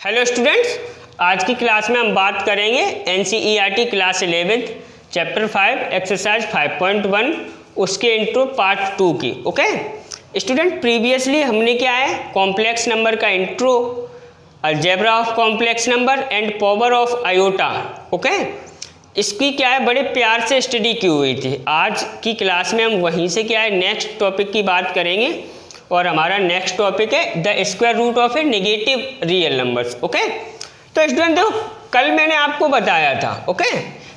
Hello students, आज की class में हम बात करेंगे एनसीईआरटी क्लास 11 चैप्टर 5 एक्सरसाइज 5.1 उसके इंट्रो पार्ट 2 की। ओके स्टूडेंट, प्रीवियसली हमने क्या है कॉम्प्लेक्स नंबर का intro, algebra of complex number and power of iota, okay इसकी क्या है बड़े प्यार से स्टडी की हुई थी। आज की क्लास में हम वहीं से क्या है नेक्स्ट टॉपिक की बात करेंगे और हमारा नेक्स्ट टॉपिक है the square root of a negative real numbers. Okay तो स्टूडेंट देखो, कल मैंने आपको बताया था ओके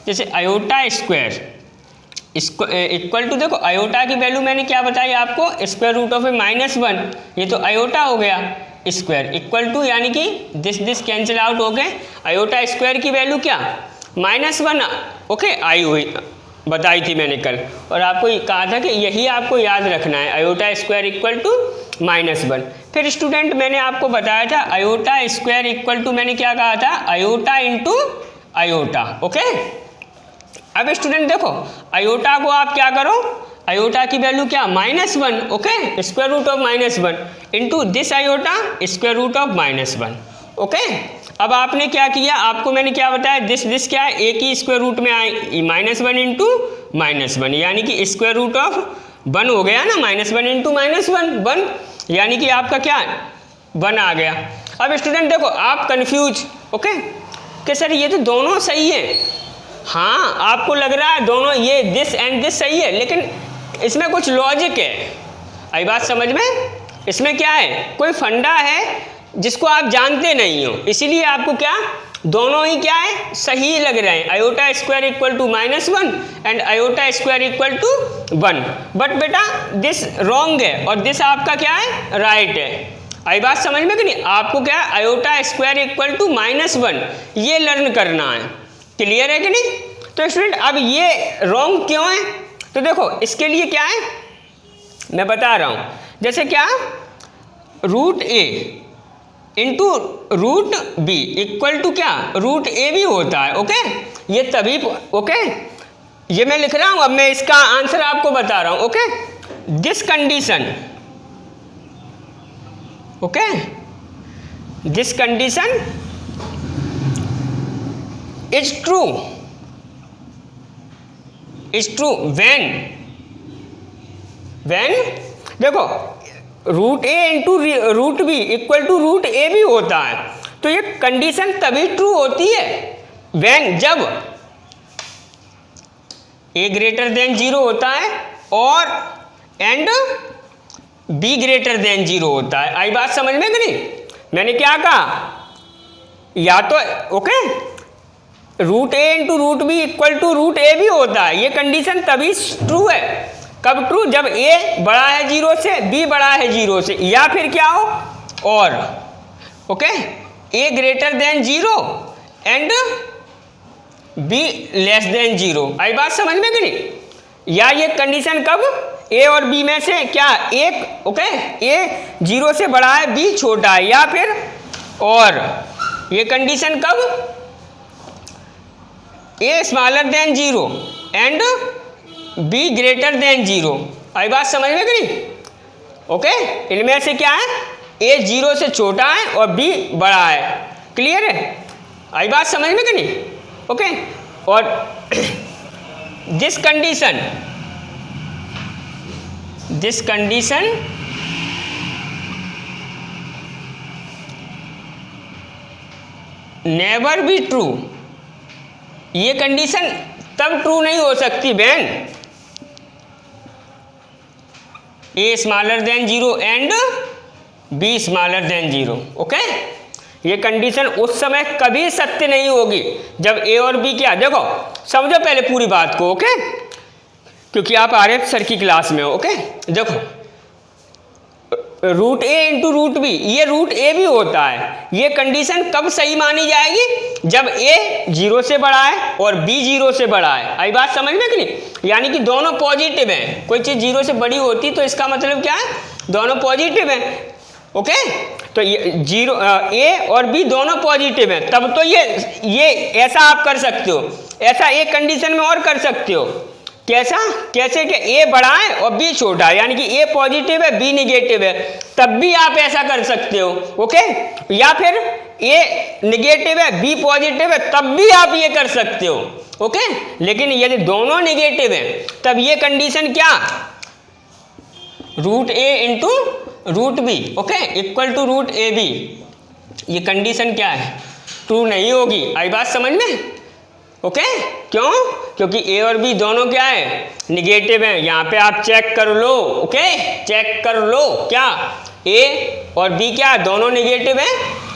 जैसे आयोटा स्क्वायर इक्वल टू, देखो आयोटा की वैल्यू मैंने क्या बताई आपको, स्क्वायर रूट ऑफ ए -1, ये तो आयोटा हो गया स्क्वायर इक्वल टू, यानी कि दिस कैंसिल आउट हो गए, आयोटा स्क्वायर की वैल्यू क्या -1 ओके आई हुई बताई थी मैंने कल, और आपको कहा था कि यही आपको याद रखना है, आयोटा स्क्वायर इक्वल टू -1। फिर स्टूडेंट मैंने आपको बताया था आयोटा स्क्वायर इक्वल टू, मैंने क्या कहा था, आयोटा इंटू आयोटा। ओके अब स्टूडेंट देखो, आयोटा को आप क्या करो, आयोटा की वैल्यू क्या -1 okay square root of -1 into this iota square root of -1 okay. अब आपने क्या किया, आपको मैंने क्या बताया, दिस क्या है एक ही स्क्वायर रूट में आए, -1 इंटू -1 यानी कि स्क्वायर रूट ऑफ 1 हो गया ना, -1 इंटू -1 यानी कि आपका क्या 1 आ गया। अब स्टूडेंट देखो आप कंफ्यूज ओके कि सर ये तो दोनों सही है, हाँ आपको लग रहा है दोनों ये दिस एंड दिस सही है, लेकिन इसमें कुछ लॉजिक है, आई बात समझ में, इसमें क्या है कोई फंडा है जिसको आप जानते नहीं हो, इसीलिए आपको क्या दोनों ही क्या है सही लग रहे हैं, iota square equal to -1 and iota square equal to 1, but बेटा दिस रॉन्ग है और दिस आपका क्या है राइट है। आई बात समझ में कि नहीं, आपको क्या है आयोटा स्क्वायर इक्वल टू -1 ये लर्न करना है, क्लियर है कि नहीं। तो स्टूडेंट अब ये रॉन्ग क्यों है, तो देखो इसके लिए क्या है मैं बता रहा हूँ, जैसे क्या root A into root B equal to क्या रूट ए भी होता है ओके, ये तभी ओके ये मैं लिख रहा हूँ, अब मैं इसका आंसर आपको बता रहा हूँ okay. This condition okay, this condition is true when देखो root A into root B equal to root A भी होता है, तो ये कंडीशन तभी ट्रू होती है व्हेन जब ए ग्रेटर देन 0 होता है और एंड बी ग्रेटर देन 0 होता है। आई बात समझ में कि नहीं, मैंने क्या कहा, या तो okay root A into root B equal to root A भी होता है, ये कंडीशन तभी ट्रू है, कब ट्रू, जब a बड़ा है 0 से, b बड़ा है 0 से, या फिर क्या हो और okay a greater than 0 and b less than 0। आई बात समझ में कि नहीं, या ये कंडीशन कब a और b में से क्या एक ओके a 0 से बड़ा है b छोटा है, या फिर और ये कंडीशन कब a smaller than 0 and b greater than 0। आई बात समझ में कि नहीं ओके, इनमें से क्या है a 0 से छोटा है और b बड़ा है, क्लियर है, आई बात समझ में कि नहीं ओके। और this condition never be true, ये कंडीशन तब ट्रू नहीं हो सकती when a smaller than 0 and b smaller than 0 okay. ये कंडीशन उस समय कभी सत्य नहीं होगी जब a और b क्या, देखो समझो पहले पूरी बात को ओके, क्योंकि आप आ रहे हैं सर की क्लास में ओके। देखो root A into root B, ये रूट ए भी होता है, ये कंडीशन कब सही मानी जाएगी, जब a 0 से बड़ा है और b 0 से बड़ा है। आई बात समझ में कि नहीं, यानी कि दोनों पॉजिटिव हैं, कोई चीज़ 0 से बड़ी होती तो इसका मतलब क्या है दोनों पॉजिटिव हैं ओके। तो ये 0 a और b दोनों पॉजिटिव हैं, तब तो ये ऐसा आप कर सकते हो, ऐसा एक कंडीशन में और कर सकते हो, कैसा, कैसे कि ए बड़ा है और बी छोटा है, यानी कि ए पॉजिटिव है बी निगेटिव है, तब भी आप ऐसा कर सकते हो ओके। या फिर ए निगेटिव है बी पॉजिटिव है तब भी आप ये कर सकते हो, ओके। लेकिन यदि दोनों निगेटिव है तब ये कंडीशन क्या, root A into root B, okay, equal to root A B, ये कंडीशन क्या है, ट्रू नहीं होगी। आई बात समझ में, ओके। क्यों, क्योंकि ए और बी दोनों क्या है, निगेटिव है। यहाँ पे आप चेक कर लो, ओके, चेक कर लो, क्या ए और बी क्या दोनों निगेटिव है,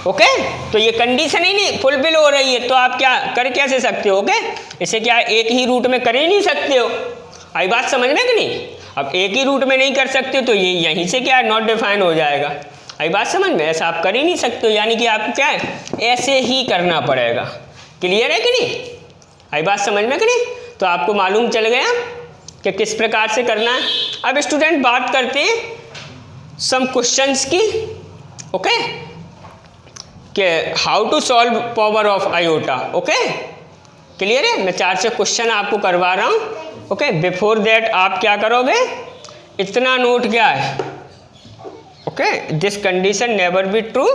ओके। तो ये कंडीशन ही नहीं फुलफिल हो रही है, तो आप क्या कर कैसे सकते हो, ओके। इसे क्या एक ही रूट में कर ही नहीं सकते हो। आई बात समझ में कि नहीं, अब एक ही रूट में नहीं कर सकते हो तो ये यहीं से क्या है, नॉट डिफाइन हो जाएगा। आई बात समझ में, ऐसा आप कर ही नहीं सकते हो, यानी कि आपको क्या है, ऐसे ही करना पड़ेगा। क्लियर है कि नहीं, आई बात समझ में कि नहीं। तो आपको मालूम चल गया कि किस प्रकार से करना है। अब स्टूडेंट बात करते हैं सम क्वेश्चंस की, ओके, कि how to solve power of iota, okay. Clear है, मैं 4 से क्वेश्चन आपको करवा रहा हूँ, ओके। बिफोर दैट आप क्या करोगे, इतना नोट क्या है, okay, this condition never be true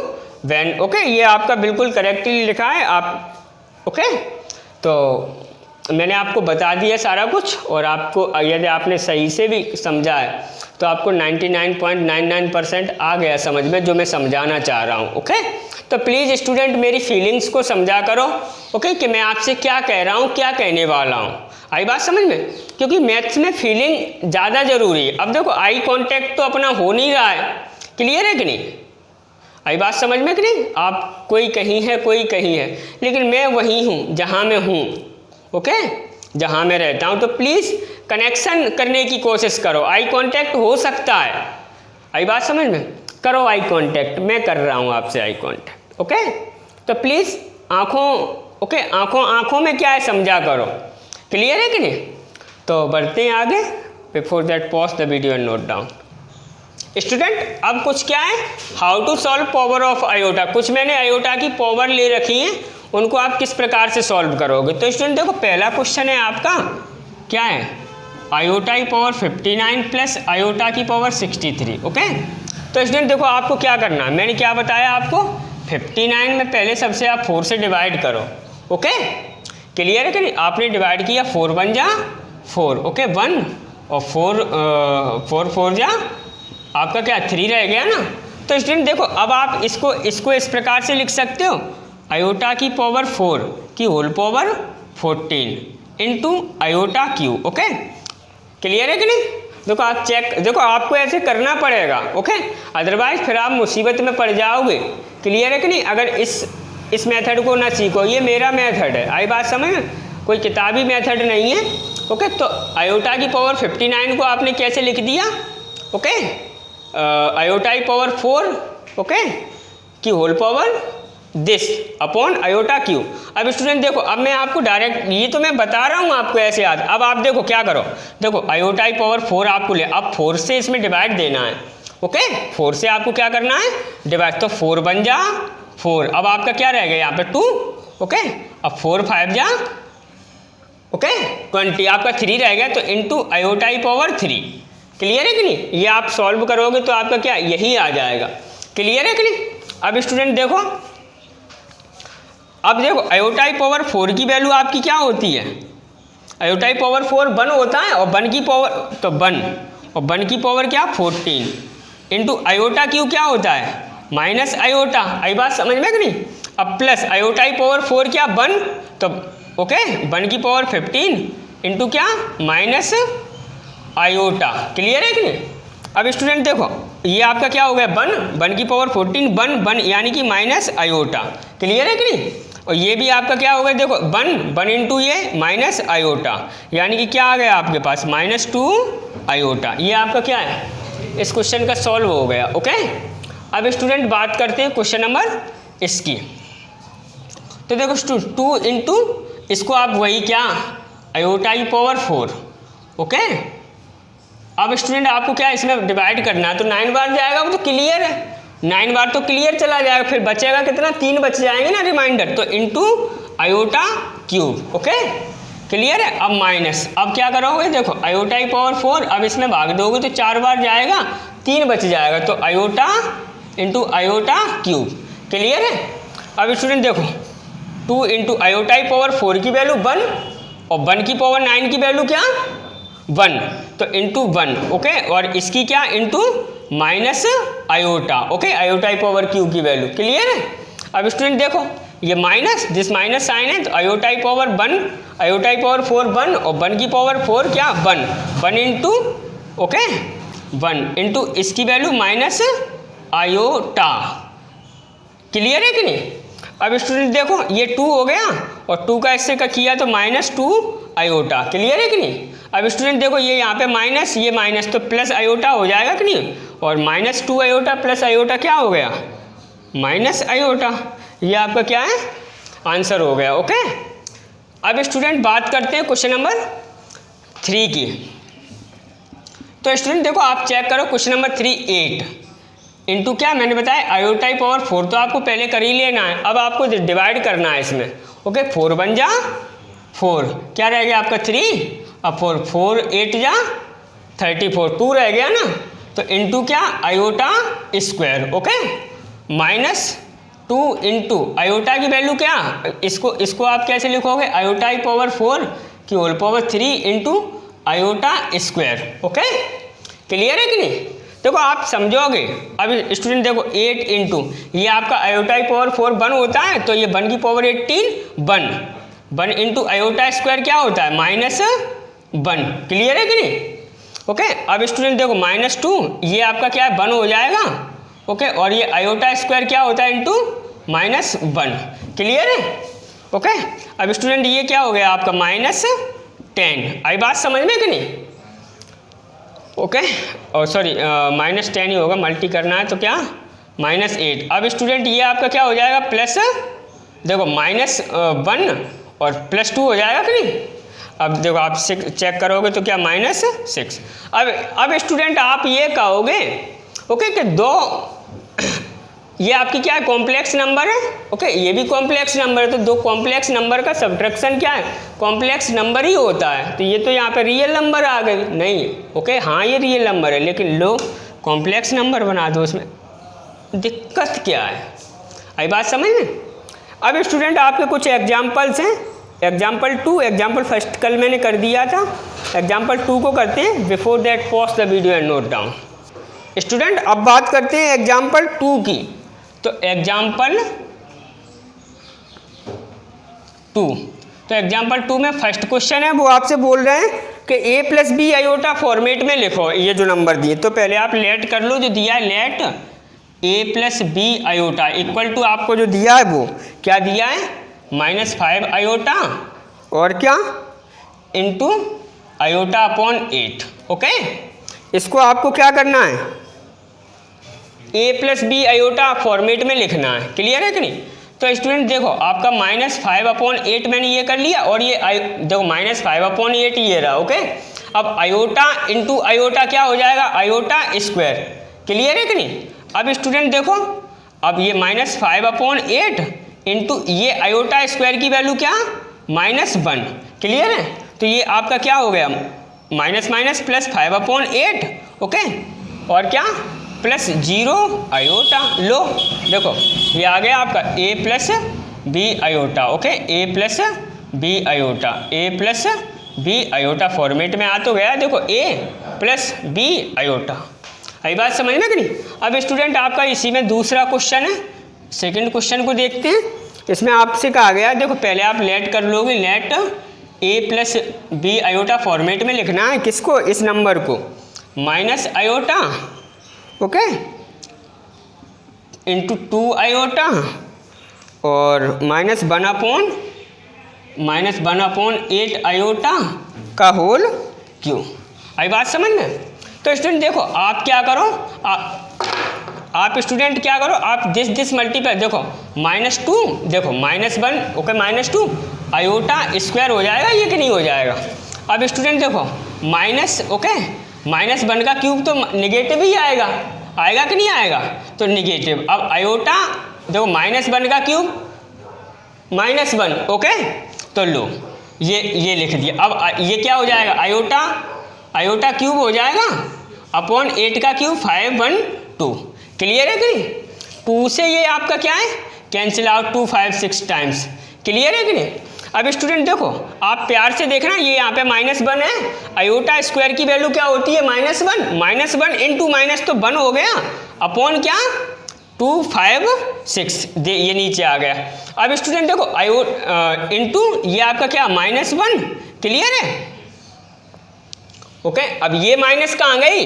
when, okay, ये आपका बिल्कुल करेक्टली लिखा है आप, ओके। तो मैंने आपको बता दिया सारा कुछ, और आपको यदि आपने सही से भी समझा है तो आपको 99.99% आ गया समझ में जो मैं समझाना चाह रहा हूँ, ओके। तो प्लीज़ स्टूडेंट मेरी फीलिंग्स को समझा करो, ओके, कि मैं आपसे क्या कह रहा हूँ, क्या कहने वाला हूँ। आई बात समझ में, क्योंकि मैथ्स में फीलिंग ज़्यादा ज़रूरी है। अब देखो आई कांटेक्ट तो अपना हो नहीं रहा है, क्लियर है कि नहीं, आई बात समझ में कि नहीं। आप कोई कहीं है कोई कहीं है, लेकिन मैं वहीं हूँ जहाँ मैं हूँ, ओके, जहाँ मैं रहता हूँ। तो प्लीज़ कनेक्शन करने की कोशिश करो, आई कांटेक्ट हो सकता है। आई बात समझ में, करो आई कांटेक्ट, मैं कर रहा हूँ आपसे आई कांटेक्ट, ओके। तो प्लीज़ आँखों, ओके, आँखों में क्या है समझा करो, क्लियर है कि नहीं। तो बढ़ते हैं आगे। Before that pause the video and note down. Student अब कुछ क्या है, how to solve power of iota. कुछ मैंने आयोटा की पावर ले रखी है, उनको आप किस प्रकार से सॉल्व करोगे। तो स्टूडेंट देखो पहला क्वेश्चन है आपका क्या है, आयोटा की पावर 59 प्लस आयोटा की पावर 63, ओके। तो स्टूडेंट देखो आपको क्या करना है, मैंने क्या बताया आपको, 59 में पहले सबसे आप 4 से डिवाइड करो, ओके। क्लियर है कि नहीं, आपने डिवाइड किया 4 1 जा 4, ओके, 1 और 4 4 जा आपका क्या 3 रह गया ना। तो स्टूडेंट देखो अब आप इसको इस प्रकार से लिख सकते हो, आयोटा की पावर 4 की whole power 14 into iota cube, okay. Clear है कि नहीं। देखो आप चेक, देखो आपको ऐसे करना पड़ेगा, ओके, अदरवाइज फिर आप मुसीबत में पड़ जाओगे। क्लियर है कि नहीं, अगर इस मेथड को ना सीखो, ये मेरा मेथड है। आई बात समझ में, कोई किताबी मेथड नहीं है, ओके। तो आयोटा की पावर 59 को आपने कैसे लिख दिया, ओके, आयोटा की पावर 4, ओके, की whole power this upon iota cube. अब स्टूडेंट देखो अब मैं आपको डायरेक्ट, ये तो मैं बता रहा हूँ आपको ऐसे याद। अब आप देखो क्या करो, देखो आयोटा की पावर 4 आपको ले, अब 4 से इसमें डिवाइड देना है, ओके। 4 से आपको क्या करना है, डिवाइड। तो 4 1 जा 4, अब आपका क्या रह गया यहाँ पे 2, ओके। अब 4 5 जा, ओके, 20, आपका 3 रह गया। तो इंटू आयोटा की पावर 3। क्लियर है कि नहीं, ये आप सॉल्व करोगे तो आपका क्या यही आ जाएगा। क्लियर है कि नहीं। अब स्टूडेंट देखो, अब देखो आयोटा की पावर 4 की वैल्यू आपकी क्या होती है, आयोटा की पावर 4 1 होता है, और 1 की पावर तो 1, और 1 की पावर क्या 14 इंटू आयोटा क्यू क्या होता है माइनस आयोटा। आई बात समझ में कि नहीं। अब प्लस आयोटा की पावर 4 क्या 1, तो ओके 1 की पावर 15 इंटू क्या माइनस आयोटा। क्लियर है कि नहीं। अब स्टूडेंट देखो ये आपका क्या हो गया 1 की पावर 14 1 यानी कि माइनस आयोटा। क्लियर है कि नहीं। और ये भी आपका क्या हो गया देखो 1 इंटू ये माइनस आयोटा, यानी कि क्या आ गया आपके पास -2 आयोटा। ये आपका क्या है इस क्वेश्चन का सॉल्व हो गया। ओके, अब स्टूडेंट बात करते हैं क्वेश्चन नंबर इसकी। तो देखो 2 इंटू इसको आप वही क्या आयोटा की पावर 4। ओके, अब स्टूडेंट आपको क्या इसमें डिवाइड करना है, तो 9 बार जाएगा वो तो क्लियर है, 9 बार तो क्लियर चला जाएगा, फिर बचेगा कितना 3 बच जाएंगे ना रिमाइंडर, तो into iota cube. Okay clear है। अब माइनस, अब क्या करोगे देखो आयोटा की पावर 4, अब इसमें भाग दोगे तो 4 बार जाएगा 3 बच जाएगा, तो iota into iota cube. Clear है। अब स्टूडेंट देखो 2 इंटू आयोटा की पावर 4 की वैल्यू 1 और 1 की पावर 9 की वैल्यू क्या 1, तो इंटू 1, ओके, और इसकी क्या into minus iota, okay, iota की पावर क्यू की वैल्यू। क्लियर है? अब स्टूडेंट देखो ये माइनस दिस माइनस साइन है, तो आयोटा की पावर 1, आयोटा की पावर 4 1 और 1 की पावर 4 क्या 1 इंटू, ओके, 1 इंटू इसकी वैल्यू माइनस आयोटा। क्लियर है कि नहीं? अब स्टूडेंट देखो ये 2 हो गया और 2 का इससे का किया तो -2 आयोटा। क्लियर है कि नहीं? अब स्टूडेंट देखो ये यहाँ पे माइनस, ये माइनस, तो प्लस आयोटा हो जाएगा कि नहीं, और -2 आयोटा प्लस आयोटा क्या हो गया माइनस आयोटा। ये आपका क्या है आंसर हो गया। ओके, अब स्टूडेंट बात करते हैं क्वेश्चन नंबर 3 की। तो स्टूडेंट देखो आप चेक करो क्वेश्चन नंबर 3 8 इंटू क्या मैंने बताया आयोटा की पावर 4 तो आपको पहले कर ही लेना है, अब आपको डिवाइड करना है इसमें। ओके, 4 1 जा 4, क्या रह गया आपका 3 अब 4 4 8 जा 34, 2 रह गया ना, तो इंटू क्या iota square. Okay, -2 into iota की वैल्यू क्या, इसको आप कैसे लिखोगे आयोटा की पावर 4 की whole power 3 into iota square. Okay, clear है कि नहीं? देखो आप समझोगे। अब स्टूडेंट देखो 8 इंटू ये आपका आयोटा की पावर 4 1 होता है, तो ये 1 की पावर 18 1 इंटू आयोटा स्क्वायर क्या होता है -1। क्लियर है कि नहीं? ओके, अब स्टूडेंट देखो -2 ये आपका क्या है 1 हो जाएगा। ओके, और ये आयोटा स्क्वायर क्या होता है इंटू -1। क्लियर है? ओके, अब स्टूडेंट ये क्या हो गया आपका -10। आई बात समझ में कि नहीं? ओके, और सॉरी -10 ही होगा, मल्टी करना है तो क्या -8। अब स्टूडेंट ये आपका क्या हो जाएगा प्लस, देखो -1 और +2 हो जाएगा कि नहीं। अब देखो आप 6 चेक करोगे तो क्या -6। अब स्टूडेंट आप ये कहोगे ओके कि 2 ये आपकी क्या है कॉम्प्लेक्स नंबर है। ओके, ये भी कॉम्प्लेक्स नंबर है, तो 2 कॉम्प्लेक्स नंबर का सब्ट्रैक्शन क्या है कॉम्प्लेक्स नंबर ही होता है, तो ये तो यहाँ पे रियल नंबर आ गई नहीं। ओके, हाँ ये रियल नंबर है, लेकिन लो कॉम्प्लेक्स नंबर बना दो, उसमें दिक्कत क्या है? आई बात समझ में? अब स्टूडेंट आपके कुछ एग्जाम्पल्स हैं, एग्जाम्पल 2 एग्जाम्पल फर्स्ट कल मैंने कर दिया था, एग्जाम्पल 2 को करते हैं। Before that pause the video and note down. Student अब बात करते हैं एग्जाम्पल 2 की। तो एग्जाम्पल 2, तो एग्जाम्पल 2 में फर्स्ट क्वेश्चन है, वो आपसे बोल रहे हैं कि a + b आयोटा फॉर्मेट में लिखो ये जो नंबर दिए। तो पहले आप लेट कर लो, जो दिया है let a + b iota equal to आपको जो दिया है वो क्या दिया है -5 आयोटा और क्या इंटू आयोटा अपॉन 8। ओके, इसको आपको क्या करना है a + b आयोटा फॉर्मेट में लिखना है। क्लियर है कि नहीं? तो स्टूडेंट देखो आपका -5/8 मैंने ये कर लिया, और ये देखो -5/8 ये रहा। ओके, अब आयोटा इंटू आयोटा क्या हो जाएगा आयोटा स्क्वायर। क्लियर है कि नहीं? अब स्टूडेंट देखो अब ये -5/8 इंटू ये आयोटा स्क्वायर की वैल्यू क्या -1। क्लियर है? तो ये आपका क्या हो गया माइनस प्लस 5/8। ओके, और क्या +0 आयोटा। लो देखो ये आ गया आपका a + b iota. Okay, a + b iota, a + b iota format में आ तो गया। देखो a + b आयोटा। आई बात समझ में कि नहीं? अब स्टूडेंट आपका इसी में दूसरा क्वेश्चन है, सेकंड क्वेश्चन को देखते हैं। इसमें आपसे कहा गया देखो पहले आप लेट कर लोगे, let a + b iota format में लिखना है किसको इस नंबर को minus iota. Okay, into 2 iota और -1/8 आयोटा का होल क्यू। आई बात समझ में? तो स्टूडेंट देखो आप क्या करो, आप स्टूडेंट क्या करो, आप दिस मल्टीप्लाई देखो -2 देखो -1 ओके -2 आयोटा स्क्वायर हो जाएगा ये कि नहीं हो जाएगा। अब स्टूडेंट देखो -1 का क्यूब तो निगेटिव ही आएगा कि नहीं आएगा, तो निगेटिव। अब आयोटा देखो -1 का क्यूब -1। ओके, तो लो ये लिख दिया। अब ये क्या हो जाएगा आयोटा क्यूब हो जाएगा अपॉन 8 का क्यूब 5 1 2। क्लियर है कि नहीं? 2 से ये आपका क्या है कैंसिल आउट 2 5 6 टाइम्स। क्लियर है कि नहीं? अब स्टूडेंट देखो, आप प्यार से देखना, ये यहाँ पे -1 है, आयोटा स्क्वायर की वैल्यू क्या होती है -1, -1 इंटू माइनस तो 1 हो गया, अपॉन क्या 2 5 6, ये नीचे आ गया। अब स्टूडेंट देखो इंटू ये आपका क्या -1, क्लियर है? ओके, अब ये माइनस कहाँ गई,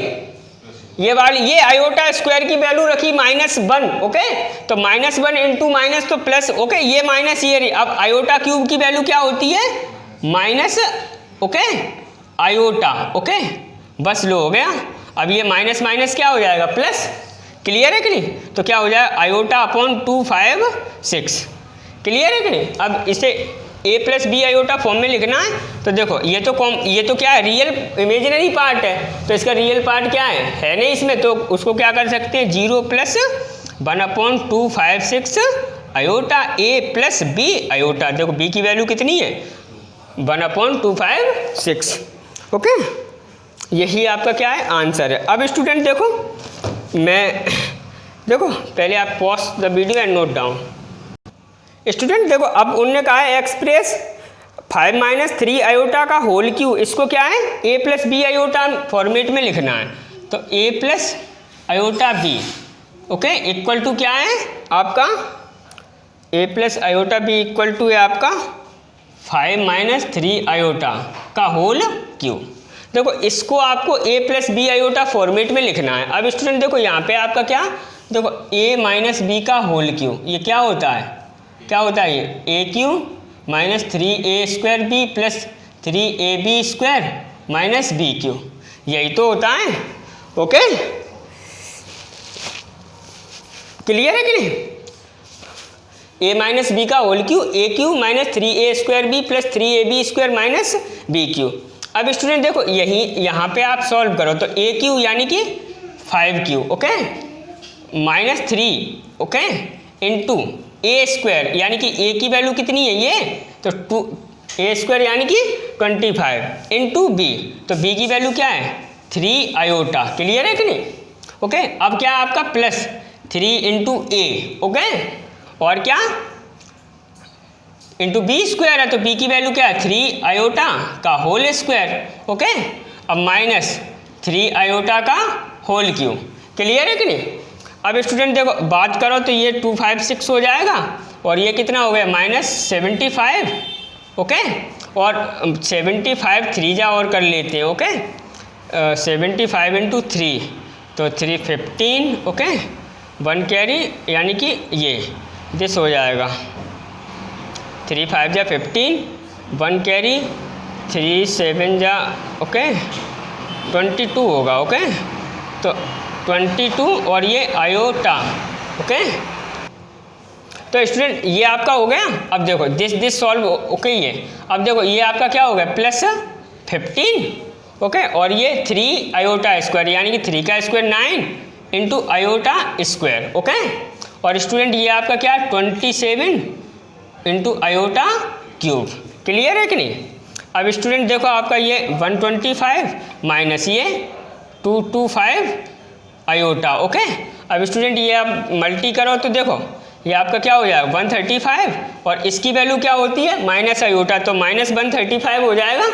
ये वाली, ये आयोटा स्क्वायर की वैल्यू रखी -1, ओके, तो -1 इंटू माइनस तो प्लस, ओके, ये माइनस ये रही। अब आयोटा क्यूब की वैल्यू क्या होती है माइनस, ओके, आयोटा, ओके, बस लो हो गया। अब ये माइनस माइनस क्या हो जाएगा प्लस, क्लियर है कि नहीं? तो क्या हो जाएगा आयोटा अपॉन 2 5 6, क्लियर है कि नहीं? अब इसे a plus B iota form में लिखना है, तो देखो ये तो क्या है, रियल इमेजिनरी पार्ट है, तो इसका रियल पार्ट क्या है नहीं इसमें, तो उसको क्या कर सकते हैं 0 plus 1 upon 2 5 6 iota a plus B iota. देखो b की वैल्यू कितनी है 1 अपॉन 2 5 6, ओके, यही आपका क्या है आंसर है। अब स्टूडेंट देखो, देखो पहले आप pause the video and note down. Student देखो, अब उनने कहा है एक्सप्रेस 5 - 3 आयोटा का होल क्यू, इसको क्या है a plus B iota format में लिखना है, तो a plus iota B, okay, equal to क्या है आपका a plus iota B equal to है आपका 5 - 3 आयोटा का होल क्यू। देखो इसको आपको a plus B iota format में लिखना है। अब स्टूडेंट देखो यहाँ पे आपका क्या, देखो a माइनस बी का होल क्यू, ये क्या होता है ये a cube minus 3a² B plus 3ab² minus B cube, यही तो होता है, ओके, क्लियर है कि नहीं? a माइनस बी का whole cube a cube minus 3a² B plus 3ab² minus B cube. अब स्टूडेंट देखो यहाँ पे आप सॉल्व करो, तो a क्यू यानी कि 5q, okay, -3, okay, into a² यानी कि a की वैल्यू कितनी है ये, तो a² यानी कि 25 इंटू b, तो b की वैल्यू क्या है 3 आयोटा, क्लियर है कि नहीं? ओके, अब क्या है आपका प्लस 3 इंटू a, ओके, और क्या इंटू b² है, तो b की वैल्यू क्या है 3 आयोटा का होल स्क्वायर, ओके, अब माइनस 3 आयोटा का होल क्यू, क्लियर है कि नहीं? अब स्टूडेंट देखो बात करो तो ये 2 5 6 हो जाएगा, और ये कितना हो गया -75, ओके, और 75 3 जा और कर लेते हैं, ओके, 75 इंटू 3 तो 3 15, ओके, 1 कैरी यानी कि ये दिस हो जाएगा 3 5 जा 15, 1 कैरी 3 7 जा, ओके, 22 होगा, ओके, तो 22 और ये आयोटा, ओके, तो स्टूडेंट ये आपका हो गया। अब देखो दिस सॉल्व, ओके, ये अब देखो ये आपका क्या हो गया प्लस 15, ओके, और ये 3 आयोटा स्क्वायर यानी कि 3 का square 9 into iota square, okay, और स्टूडेंट ये आपका क्या 27 इंटू आयोटा क्यूब, क्लियर है कि नहीं? अब स्टूडेंट देखो आपका ये 125 माइनस ये 225 आयोटा, ओके, अब स्टूडेंट ये आप मल्टी करो तो देखो ये आपका क्या हो जाएगा 135, और इसकी वैल्यू क्या होती है माइनस आयोटा, तो -135 हो जाएगा,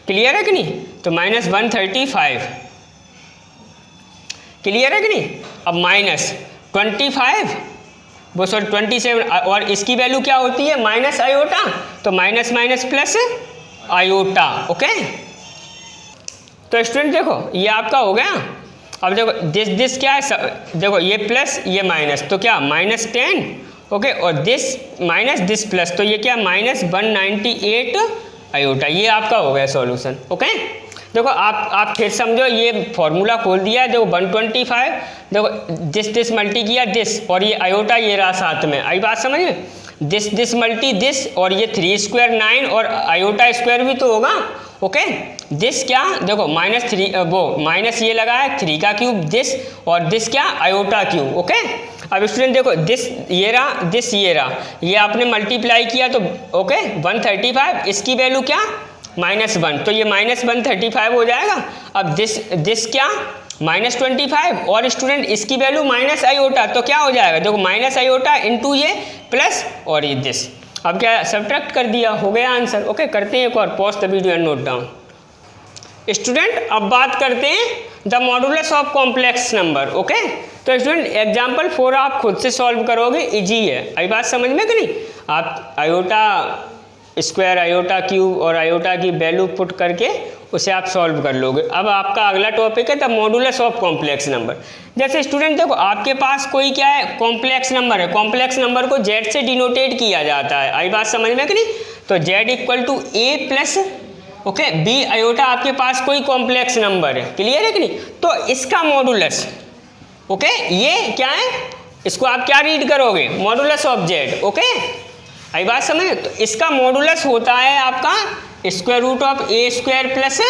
क्लियर है कि नहीं? तो -135, क्लियर है कि नहीं? अब -25 वो सॉरी 27, और इसकी वैल्यू क्या होती है माइनस आयोटा, तो minus minus plus iota, okay, तो स्टूडेंट देखो ये आपका हो गया। अब देखो दिस क्या है, देखो ये प्लस ये माइनस, तो क्या -10, ओके, और दिस माइनस दिस प्लस, तो ये क्या -198 आयोटा, ये आपका हो गया सॉल्यूशन, ओके। देखो आप फिर समझो, ये फॉर्मूला खोल दिया है, देखो 125, देखो दिस मल्टी किया दिस, और ये आयोटा ये रहा साथ में, आई बात समझ में, दिस मल्टी दिस, और ये 3 स्क्वायर 9 और आयोटा स्क्वायर भी तो होगा, ओके, दिस क्या देखो -3 वो माइनस ये लगा है 3 का क्यूब दिस, और दिस क्या आयोटा क्यूब, ओके। अब स्टूडेंट देखो दिस ये रहा, दिस ये रहा, ये आपने मल्टीप्लाई किया तो ओके 135, इसकी वैल्यू क्या -1, तो ये -135 हो जाएगा। अब दिस क्या -25 और स्टूडेंट इसकी वैल्यू माइनस आयोटा, तो क्या हो जाएगा, देखो माइनस आयोटा इंटू ये प्लस और ये दिस। अब क्या सब्ट्रैक्ट कर दिया, हो गया आंसर। ओके, करते हैं एक और, pause the video and note down. Student अब बात करते हैं the modulus of complex number. Okay, तो स्टूडेंट एग्जाम्पल 4 आप खुद से सॉल्व करोगे, इजी है। आई बात समझ में कि नहीं, आप आयोटा स्क्वायर, आयोटा क्यूब और आयोटा की वैल्यू पुट करके उसे आप सॉल्व कर लोगे। अब आपका अगला टॉपिक है the modulus of complex number. जैसे स्टूडेंट देखो आपके पास कोई क्या है, कॉम्प्लेक्स नंबर है, कॉम्प्लेक्स नंबर को जेड से डिनोटेट किया जाता है। आई बात समझ में कि नहीं, तो Z equal to A plus okay B iota आपके पास कोई कॉम्प्लेक्स नंबर है, क्लियर है कि नहीं। तो इसका मॉडुलस ओके ये क्या है, इसको आप क्या रीड करोगे, मॉडुलस ऑफ जेड। ओके, आई बात समझ, तो इसका मॉडुलस होता है आपका square root of A square plus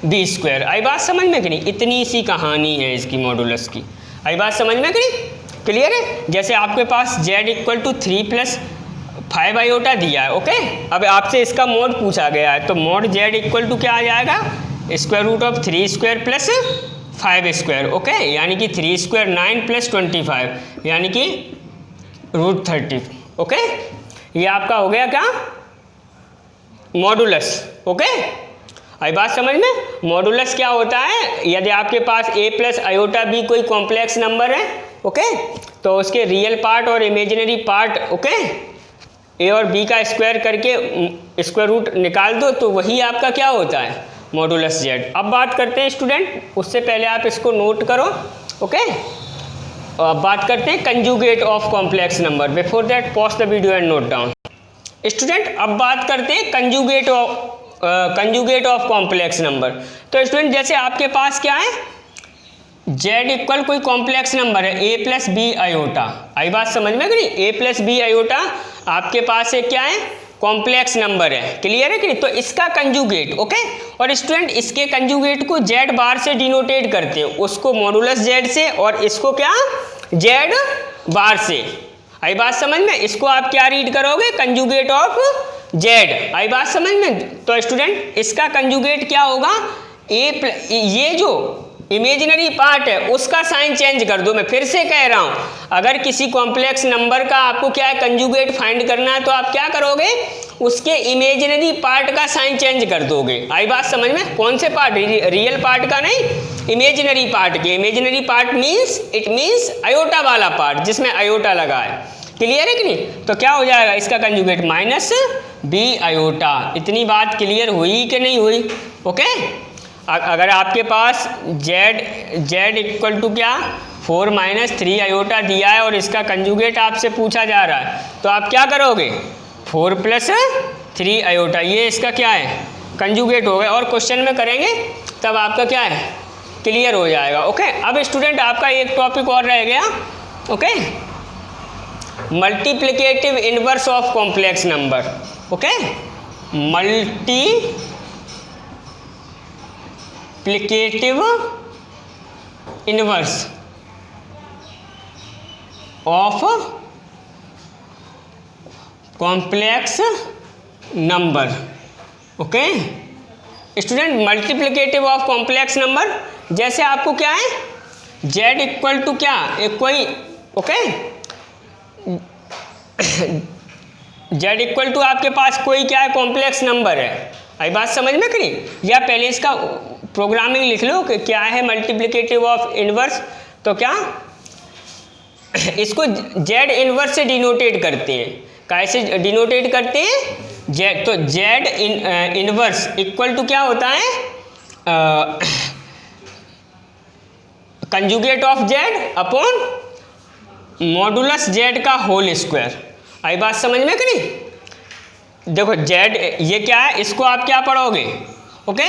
B square. आई बात समझ में कि नहीं, इतनी सी कहानी है इसकी मॉडुलस की। आई बात समझ में कि नहीं, क्लियर है। जैसे आपके पास जेड इक्वल टू 3 + 5 आयोटा दिया है। ओके, अब आपसे इसका मोड पूछा गया है, तो मोड जेड इक्वल टू क्या आ जाएगा, square root of 3 square plus 5 square. Okay, यानी कि 3 स्क्वायर 9 + 25 यानी कि √30। ओके, ये आपका हो गया क्या, मॉडुलस। ओके, आई बात समझ में, मॉडुलस क्या होता है, यदि आपके पास a + आयोटा b कोई कॉम्प्लेक्स नंबर है ओके, तो उसके रियल पार्ट और इमेजिनरी पार्ट ओके a और b का स्क्वायर करके स्क्वायर रूट निकाल दो, तो वही आपका क्या होता है, मॉडुलस जेड। अब बात करते हैं स्टूडेंट, उससे पहले आप इसको नोट करो। ओके, अब बात करते हैं conjugate of complex number. Before that pause the video and note down. Student अब बात करते हैं कंजुगेट ऑफ कॉम्प्लेक्स नंबर। तो स्टूडेंट जैसे आपके पास क्या है, जेड इक्वल कोई कॉम्प्लेक्स नंबर है a + b आयोटा। आई बात समझ में कि नहीं, a + b आयोटा आपके पास एक क्या है, कॉम्प्लेक्स नंबर है, क्लियर है कि नहीं। तो इसका कंजुगेट ओके, और स्टूडेंट इसके कंजुगेट को जेड बार से डिनोटेट करते हैं, उसको मॉडुलस जेड से और इसको क्या जेड बार से। आई बात समझ में, इसको आप क्या रीड करोगे, कंजुगेट ऑफ जेड। आई बात समझ में, तो स्टूडेंट इसका कंजुगेट क्या होगा, ये जो इमेजिनरी पार्ट है उसका साइन चेंज कर दो। मैं फिर से कह रहा हूं, अगर किसी कॉम्प्लेक्स नंबर का आपको क्या है कंजुगेट फाइंड करना है, तो आप क्या करोगे, उसके इमेजिनरी पार्ट का साइन चेंज कर दोगे। आई बात समझ में, कौन से पार्ट, रियल पार्ट का नहीं, इमेजिनरी पार्ट के। Imaginary part means it means iota वाला पार्ट जिसमें आयोटा लगा है, क्लियर है कि नहीं। तो क्या हो जाएगा इसका कंजुगेट -b आयोटा। इतनी बात क्लियर हुई कि नहीं हुई। ओके, अगर आपके पास जेड इक्वल टू क्या 4 - 3 आयोटा दिया है और इसका कंजुगेट आपसे पूछा जा रहा है, तो आप क्या करोगे, 4 + 3 आयोटा, ये इसका क्या है, कंजुगेट हो गया। और क्वेश्चन में करेंगे तब आपका क्या है, क्लियर हो जाएगा। ओके, अब स्टूडेंट आपका एक टॉपिक और रह गया। Okay, multiplicative inverse of complex number. Okay, multiplicative inverse of complex number. Okay student, multiplicative of complex number, जैसे आपको क्या है, जेड इक्वल टू क्या एक कोई ओके जेड इक्वल टू आपके पास कोई क्या है, कॉम्प्लेक्स नंबर है। आई बात समझ में करी, या पहले इसका प्रोग्रामिंग लिख लो कि क्या है मल्टीप्लिकेटिव ऑफ इनवर्स, तो क्या इसको जेड इनवर्स से डिनोटेट करते हैं। कैसे डिनोटेट करते हैं, जेड, तो जेड इनवर्स इक्वल टू क्या होता है, conjugate of Z upon modulus Z का होल स्क्वायर। आई बात समझ में करी, देखो जेड ये क्या है, इसको आप क्या पढ़ोगे, ओके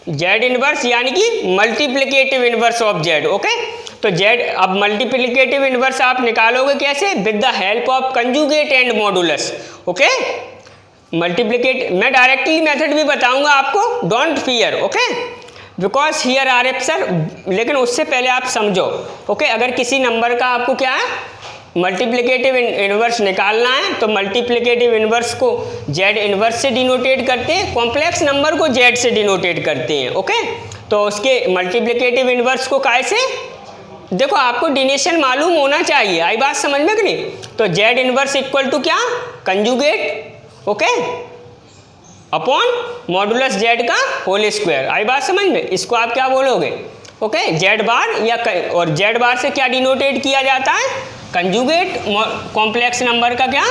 जेड इनवर्स यानी कि multiplicative inverse of Z. Okay, तो जेड, अब मल्टीप्लिकेटिव इनवर्स आप निकालोगे कैसे, with the help of conjugate and modulus. Okay, multiplicate, मैं डायरेक्टली मेथड भी बताऊंगा आपको, don't fear. Okay, because here are F sir, लेकिन उससे पहले आप समझो। ओके, अगर किसी नंबर का आपको क्या है मल्टीप्लिकेटिव इनवर्स निकालना है, तो मल्टीप्लिकेटिव इनवर्स को जेड इनवर्स से डिनोटेट करते हैं, कॉम्प्लेक्स नंबर को जेड से डिनोटेट करते हैं। ओके, तो उसके मल्टीप्लिकेटिव इनवर्स को काय से, देखो आपको डिनेशन मालूम होना चाहिए, आई बात समझ में कि नहीं। तो जेड इनवर्स इक्वल टू क्या, conjugate, okay, upon modulus Z का होल स्क्वायर, आई बात समझ में। इसको आप क्या बोलोगे, ओके, जेड बार या और जेड बार से क्या डिनोटेट किया जाता है, कंजुगेट, कॉम्प्लेक्स नंबर का क्या,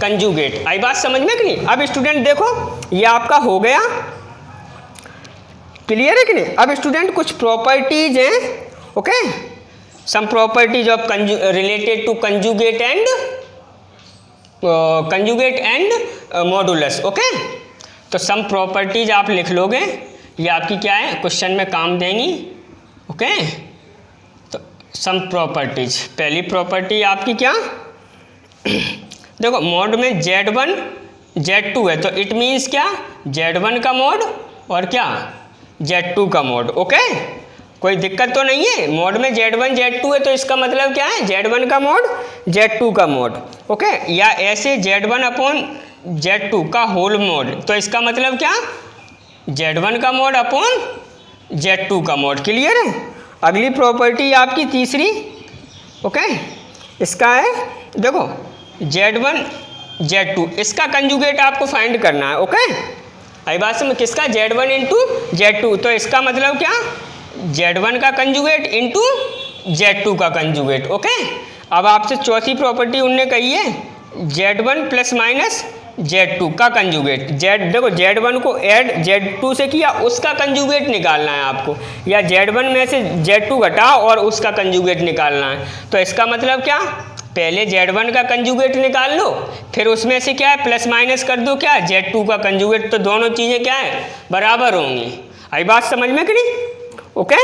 कंजुगेट, आई बात समझ में कि नहीं। अब स्टूडेंट देखो ये आपका हो गया, क्लियर है कि नहीं। अब स्टूडेंट कुछ प्रॉपर्टीज हैं, okay, some properties of related to conjugate and modulus, okay. तो सम प्रॉपर्टीज आप लिख लोगे, ये आपकी क्या है, क्वेश्चन में काम देंगी, ओके। तो सम प्रॉपर्टीज, पहली प्रॉपर्टी आपकी क्या, देखो मोड में Z1 Z2 है, तो इट मीन्स क्या, Z1 का मोड और क्या, Z2 का मोड, ओके। कोई दिक्कत तो नहीं है, मोड में Z1 Z2 है तो इसका मतलब क्या है, Z1 का मोड Z2 का मोड, ओके। या ऐसे Z1 अपॉन Z2 का होल मोड, तो इसका मतलब क्या, Z1 का मोड अपॉन Z2 का मोड, क्लियर है। अगली प्रॉपर्टी आपकी तीसरी, ओके, इसका है देखो Z1 Z2, इसका कंजुगेट आपको फाइंड करना है, ओके। आई बात समझ, किसका, Z1 इंटू Z2, तो इसका मतलब क्या, Z1 का कंजुगेट इंटू Z2 का कंजुगेट, ओके। अब आपसे चौथी प्रॉपर्टी उनने कही है Z1 प्लस माइनस Z2 का कंजुगेट, देखो Z1 को ऐड Z2 से किया, उसका कंजुगेट निकालना है आपको, या Z1 में से Z2 घटाओ और उसका कंजुगेट निकालना है। तो इसका मतलब क्या, पहले Z1 का कंजुगेट निकाल लो, फिर उसमें से क्या है प्लस माइनस कर दो क्या, Z2 का कंजुगेट, तो दोनों चीज़ें क्या है, बराबर होंगी। आई बात समझ में कि नहीं, ओके।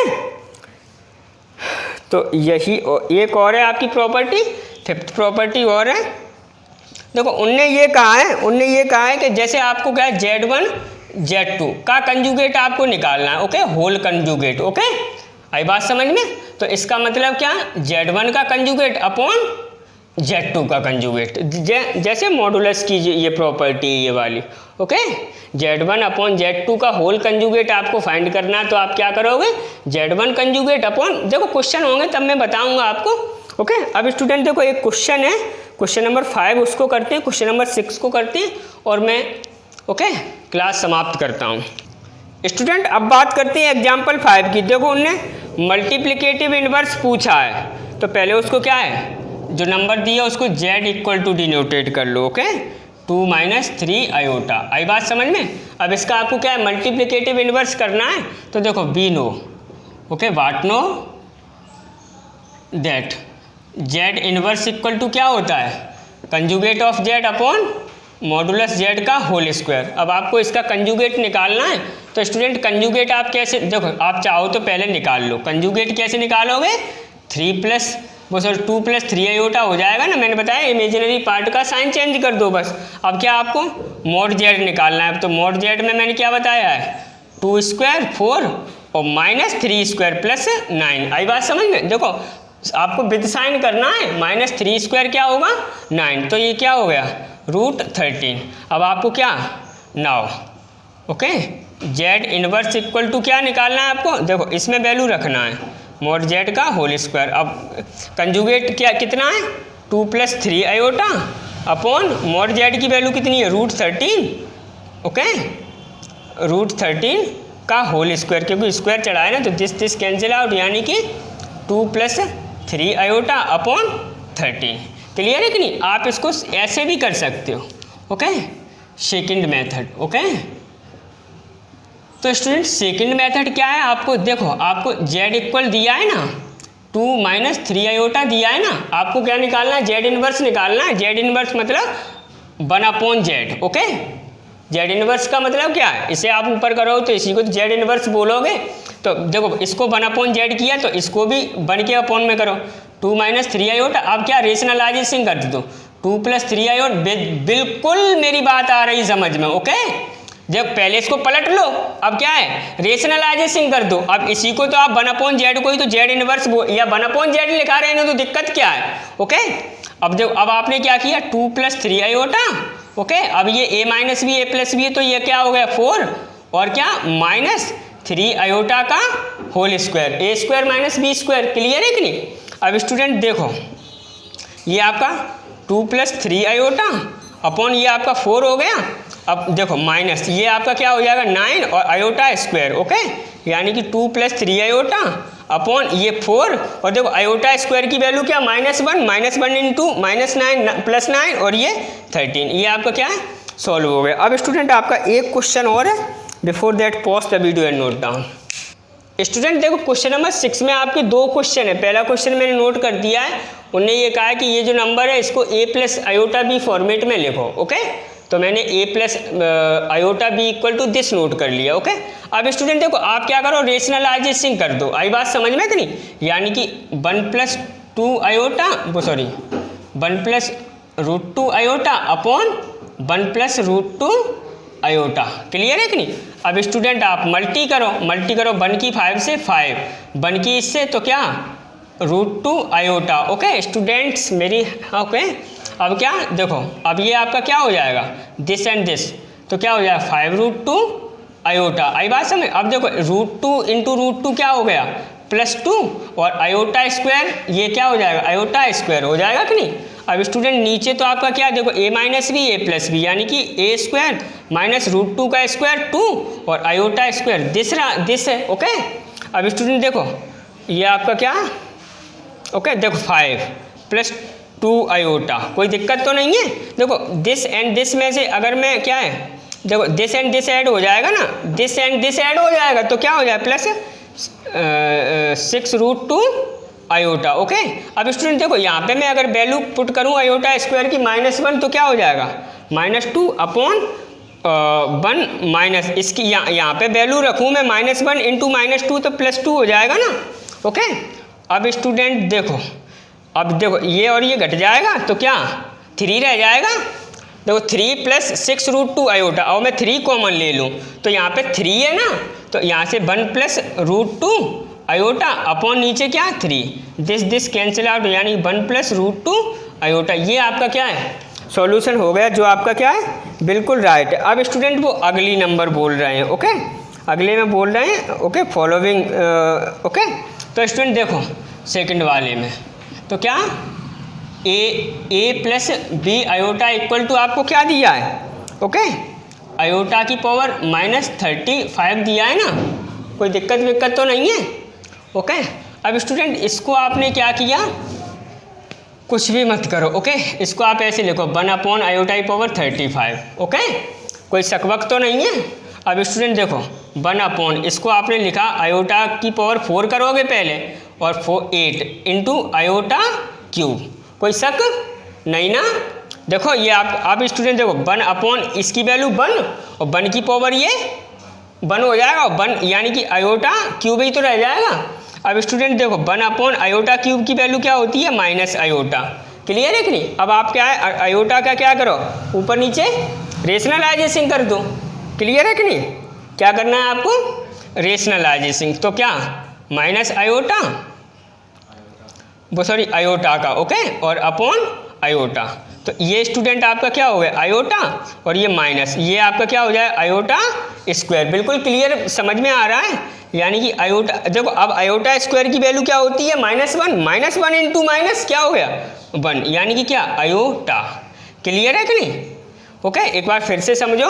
तो यही एक और है आपकी प्रॉपर्टी, फिफ्थ प्रॉपर्टी और है, देखो उनने ये कहा है कि जैसे आपको क्या है Z1 Z2 का कंजुगेट आपको निकालना है, ओके, होल कंजुगेट, ओके। आई बात समझ में। तो इसका मतलब क्या, Z1 का कंजुगेट अपॉन Z2 का कंजुगेट, जैसे मॉडुलस की ये प्रॉपर्टी ये वाली, ओके। Z1 अपॉन Z2 का होल कंजुगेट आपको फाइंड करना है, तो आप क्या करोगे, Z1 कंजुगेट अपॉन, देखो क्वेश्चन होंगे तब मैं बताऊंगा आपको, ओके। अब स्टूडेंट देखो एक क्वेश्चन है, क्वेश्चन नंबर 5 उसको करते हैं, क्वेश्चन नंबर 6 को करते हैं और मैं, ओके, क्लास समाप्त करता हूँ। स्टूडेंट अब बात करते हैं एग्जाम्पल 5 की। देखो उनने मल्टीप्लिकेटिव इनवर्स पूछा है, तो पहले उसको क्या है, जो नंबर दिया उसको Z इक्वल टू डिनोटेट कर लो, ओके, 2 माइनस 3 आयोटा, आई बात समझ में। अब इसका आपको क्या है, मल्टीप्लिकेटिव इनवर्स करना है, तो देखो we know, okay, what know that Z inverse equal to क्या होता है, conjugate of Z upon modulus Z का होल स्क्वायर। अब आपको इसका कंजुगेट निकालना है, तो स्टूडेंट कंजुगेट आप कैसे, देखो आप चाहो तो पहले निकाल लो, कंजुगेट कैसे निकालोगे, 2 प्लस 3 आयोटा हो जाएगा ना, मैंने बताया इमेजिनरी पार्ट का साइन चेंज कर दो बस। अब क्या आपको मॉड Z निकालना है, तो मॉड Z में मैंने क्या बताया है, 2 स्क्वायर 4 और माइनस 3 स्क्वायर प्लस 9, आई बात समझ में। देखो आपको विद साइन करना है, माइनस 3 स्क्वायर क्या होगा 9, तो ये क्या हो गया √13। अब आपको क्या now, okay, Z inverse equal to क्या निकालना है आपको, देखो इसमें वैल्यू रखना है मॉड Z का होल स्क्वायर। अब कंजुगेट क्या कितना है, 2 plus 3 iota upon mod Z की वैल्यू कितनी है √13, ओके, √13 का होल स्क्वायर, क्योंकि स्क्वायर चढ़ाए ना तो दिस कैंसिल आउट, यानी कि 2 प्लस 3 आयोटा अपॉन 13, क्लियर है कि नहीं। आप इसको ऐसे भी कर सकते हो, ओके, सेकंड मेथड, ओके। तो स्टूडेंट सेकंड मेथड क्या है, आपको देखो आपको Z इक्वल दिया है ना, 2 माइनस 3 आयोटा दिया है ना, आपको क्या निकालना है, Z इनवर्स निकालना है। Z इनवर्स मतलब 1 upon Z, okay. Z inverse का मतलब क्या है, इसे आप ऊपर करो तो इसी को तो Z इनवर्स बोलोगे। तो देखो इसको 1 अपॉन Z किया, तो इसको भी 1 के अपॉन में करो, 2 माइनस 3 आयोटा। अब क्या रेशनलाइजेशन कर दो, 2 प्लस 3 आयोट, बिल्कुल मेरी बात आ रही समझ में, ओके। जब पहले इसको पलट लो, अब क्या है रेशनलाइजेशन कर दो। अब इसी को तो आप 1 अपॉन Z को ही तो Z इनवर्स या 1 अपॉन Z लिखा रहे हैं, तो दिक्कत क्या है, ओके। अब आपने क्या किया, 2 प्लस 3 आयोटा, ओके। अब ये a माइनस भी a प्लस भी है, तो ये क्या हो गया 4 और क्या माइनस 3 आयोटा का whole square, A square minus B square. Clear है कि नहीं? अब स्टूडेंट देखो, ये आपका 2 + 3 आयोटा अपॉन ये आपका 4 हो गया। अब देखो माइनस ये आपका क्या हो जाएगा 9 और आयोटा स्क्वायर। ओके, यानी कि 2 + 3 आयोटा अपॉन ये 4 और देखो आयोटा स्क्वायर की वैल्यू क्या -1 इंटू -9 + 9 और ये 13। ये आपका क्या है सॉल्व हो गया। अब स्टूडेंट आपका एक क्वेश्चन और है, before that pause the video and note down. Student देखो क्वेश्चन नंबर 6 में आपके 2 क्वेश्चन है। पहला क्वेश्चन मैंने नोट कर दिया है, उन्होंने ये कहा है कि ये जो नंबर है इसको a + आयोटा b फॉर्मेट में लिखो। ओके, तो मैंने a + iota b = this note कर लिया। ओके, अब स्टूडेंट देखो आप क्या करो, रेशनलाइजेशन कर दो। आई बात समझ में कि नहीं? यानी कि 1 + 2 iota 1 + √2 iota upon 1 + √2 iota. Clear है कि नहीं? अब स्टूडेंट आप मल्टी करो 1 की 5 से 5, 1 की इससे तो क्या √2 आयोटा। ओके स्टूडेंट्स मेरी, ओके अब क्या देखो, अब ये आपका क्या हो जाएगा दिस एंड दिस, तो क्या हो जाएगा 5 √2 आयोटा। आई बात समझ? अब देखो √2 इंटू √2 क्या हो गया +2 और आयोटा स्क्वायर ये क्या हो जाएगा आयोटा स्क्वायर हो जाएगा कि नहीं? अब स्टूडेंट नीचे तो आपका क्या देखो a - b a + b यानी कि a स्क्वायर माइनस √2 का स्क्वायर 2 और आयोटा स्क्वायर दिस है। ओके, अब स्टूडेंट देखो ये आपका क्या, ओके देखो 5 + 2 आयोटा, कोई दिक्कत तो नहीं है। देखो दिस एंड दिस में से अगर मैं क्या है देखो दिस एंड दिस ऐड हो जाएगा ना, दिस एंड दिस ऐड हो जाएगा तो क्या हो जाएगा +6 √2 आयोटा। ओके, अब स्टूडेंट देखो यहाँ पे मैं अगर वैल्यू पुट करूँ आयोटा स्क्वायर की -1 तो क्या हो जाएगा -2 अपॉन 1 माइनस इसकी यहाँ पे वैल्यू रखूँ मैं -1 इंटू -2 तो +2 हो जाएगा ना। ओके, अब स्टूडेंट देखो, अब देखो ये और ये घट जाएगा तो क्या 3 रह जाएगा। देखो 3 + 6 √2 आयोटा, और मैं 3 कॉमन ले लूँ तो यहाँ पे 3 है ना, तो यहाँ से 1 + √2 आयोटा अपॉन नीचे क्या 3, दिस कैंसिल आउट यानी 1 + √2 आयोटा। ये आपका क्या है सॉल्यूशन हो गया, जो आपका क्या है बिल्कुल राइट है। अब स्टूडेंट वो अगली नंबर बोल रहे हैं। ओके, अगले में बोल रहे हैं ओके फॉलोइंग। ओके, तो स्टूडेंट देखो सेकंड वाले में तो क्या a + b आयोटा = आपको क्या दिया है ओके आयोटा की पावर -35 दिया है ना, कोई दिक्कत तो नहीं है। ओके, अब स्टूडेंट इसको आपने क्या किया, कुछ भी मत करो। ओके, इसको आप ऐसे लिखो 1 आयोटा की पावर 35। ओके, कोई शकवक तो नहीं है। अब स्टूडेंट देखो 1 इसको आपने लिखा आयोटा की पावर 4 करोगे पहले और 8 इंटू आयोटा क्यूब, कोई शक नहीं ना। देखो ये आप स्टूडेंट देखो 1 इसकी वैल्यू 1 और 1 की पावर ये 1 हो जाएगा और 1 यानी कि आयोटा क्यूब ही तो रह जाएगा। अब स्टूडेंट देखो 1 आयोटा क्यूब की वैल्यू क्या होती है माइनस आयोटा। क्लियर है कि नहीं? अब आप क्या है आयोटा का क्या करो ऊपर नीचे रेशनलाइजेशन कर दो। क्लियर है कि नहीं? क्या करना है आपको रेशनलाइजेशन, तो क्या माइनस आयोटा सॉरी आयोटा का ओके और अपॉन आयोटा, तो ये स्टूडेंट आपका क्या हो गया आयोटा और ये माइनस ये आपका क्या हो जाए आयोटा स्क्वायर। बिल्कुल क्लियर समझ में आ रहा है? यानी कि आयोटा देखो अब आयोटा स्क्वायर की वैल्यू क्या होती है -1 इंटू माइनस क्या हो गया 1 यानी कि क्या आयोटा। क्लियर है कि नहीं? ओके, एक बार फिर से समझो,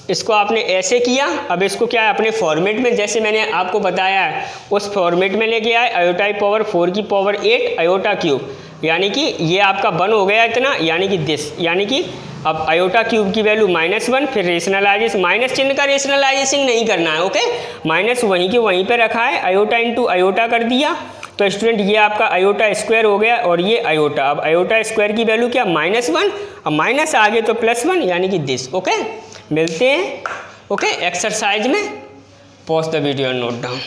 इसको आपने ऐसे किया, अब इसको क्या है अपने फॉर्मेट में जैसे मैंने आपको बताया है उस फॉर्मेट में लेके आए आयोटा की पावर 4 की पावर 8 आयोटा क्यूब, यानी कि ये आपका 1 हो गया इतना, यानी कि दिस, यानी कि अब आयोटा क्यूब की वैल्यू -1 फिर रेशनलाइजेशन माइनस चिन्ह का रेशनलाइजेशन नहीं करना है। ओके, माइनस वहीं के वहीं पे रखा है आयोटा इंटू आयोटा कर दिया, तो स्टूडेंट ये आपका आयोटा स्क्वायर हो गया और ये आयोटा, अब आयोटा स्क्वायर की वैल्यू क्या -1 अब माइनस आ गए तो +1 यानी कि दिस। ओके, मिलते हैं ओके एक्सरसाइज में, pause the video and note down.